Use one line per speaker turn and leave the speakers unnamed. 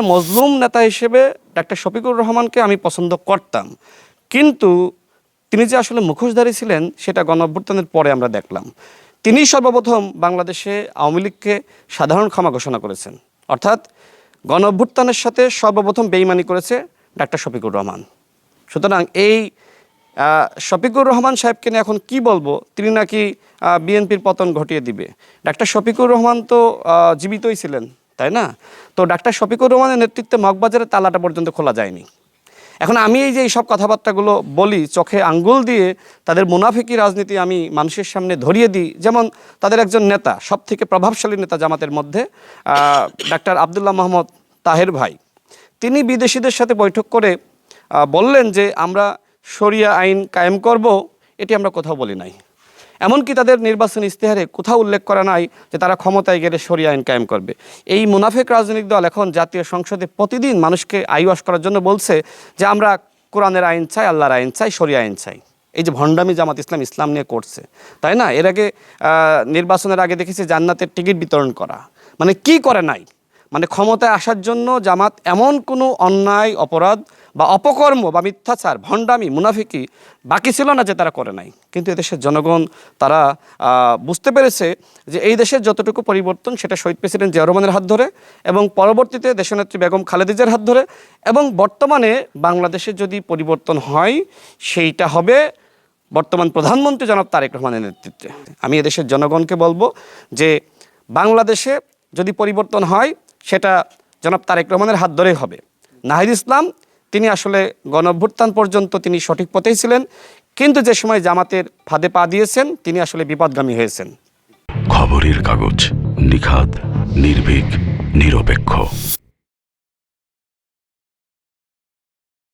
মজলুম নেতা হিসেবে ডাক্তার শফিকুর রহমানকে আমি পছন্দ করতাম, কিন্তু তিনি যে আসলে মুখোশধারী ছিলেন সেটা গণঅভ্যুত্থানের পরে আমরা দেখলাম। তিনি সর্বপ্রথম বাংলাদেশে আওয়ামী লীগকে সাধারণ ক্ষমা ঘোষণা করেছেন, অর্থাৎ গণঅভ্যুত্থানের সাথে সর্বপ্রথম বেইমানি করেছে ডাক্তার শফিকুর রহমান। সুতরাং এই শফিকুর রহমান সাহেবকে নিয়ে এখন কি বলবো, তিনি নাকি বিএনপির পতন ঘটিয়ে দিবে। ডাক্তার শফিকুর রহমান তো জীবিতই ছিলেন, তাই না? তো ডাক্তার শফিকুর রহমানের নেতৃত্বে মগবাজারের তালাটা পর্যন্ত খোলা যায়নি। এখন আমি এই যে এইসব কথাবার্তাগুলো বলি, চোখে আঙ্গুল দিয়ে তাদের মুনাফিকি রাজনীতি আমি মানুষের সামনে ধরিয়ে দিই। যেমন তাদের একজন নেতা, সব থেকে প্রভাবশালী নেতা জামাতের মধ্যে, ডাক্তার আবদুল্লাহ মোহাম্মদ তাহের ভাই, তিনি বিদেশিদের সাথে বৈঠক করে বললেন যে আমরা শরিয়া আইন কায়েম করব। এটি আমরা কোথাও বলি নাই। এমনকি তাদের নির্বাচনী ইশতেহারে কোথাও উল্লেখ করা নাই যে তারা ক্ষমতায় গেলে শরিয়া আইন কায়েম করবে। এই মুনাফিক রাজনৈতিক দল এখন জাতীয় সংসদে প্রতিদিন মানুষকে আইওয়াশ করার জন্য বলছে যে আমরা কোরআনের আইন চাই, আল্লাহর আইন চাই, শরিয়া আইন চাই। এই যে ভণ্ডামি জামাত ইসলাম নিয়ে করছে, তাই না? এর আগে নির্বাচনের আগে দেখেছি জান্নাতের টিকিট বিতরণ করা। মানে কি করে নাই, মানে ক্ষমতায় আসার জন্য জামাত এমন কোনো অন্যায়, অপরাধ বা অপকর্ম বা মিথ্যাচার, ভণ্ডামি, মুনাফিকি বাকি ছিল না যে তারা করে নাই। কিন্তু এদেশের জনগণ তারা বুঝতে পেরেছে যে এই দেশের যতটুকু পরিবর্তন সেটা শহীদ প্রেসিডেন্ট জিয়া রহমানের হাত ধরে, এবং পরবর্তীতে দেশনেত্রী বেগম খালেদা জিয়ার হাত ধরে, এবং বর্তমানে বাংলাদেশে যদি পরিবর্তন হয় সেইটা হবে বর্তমান প্রধানমন্ত্রী জনাব তারেক রহমানের নেতৃত্বে। আমি এদেশের জনগণকে বলবো যে বাংলাদেশে যদি পরিবর্তন হয় সেটা জনাব তারেক রহমানের হাত ধরেই হবে। নাহিদ ইসলাম তিনি আসলে গণঅভ্যুত্থান পর্যন্ত তিনি সঠিক পথেই ছিলেন, কিন্তু যে সময় জামাতের ফাঁদে পা দিয়েছেন তিনি আসলে বিপদগামী হয়েছেন।
খবরের কাগজ, নিখাদ, নির্ভীক, নিরপেক্ষ।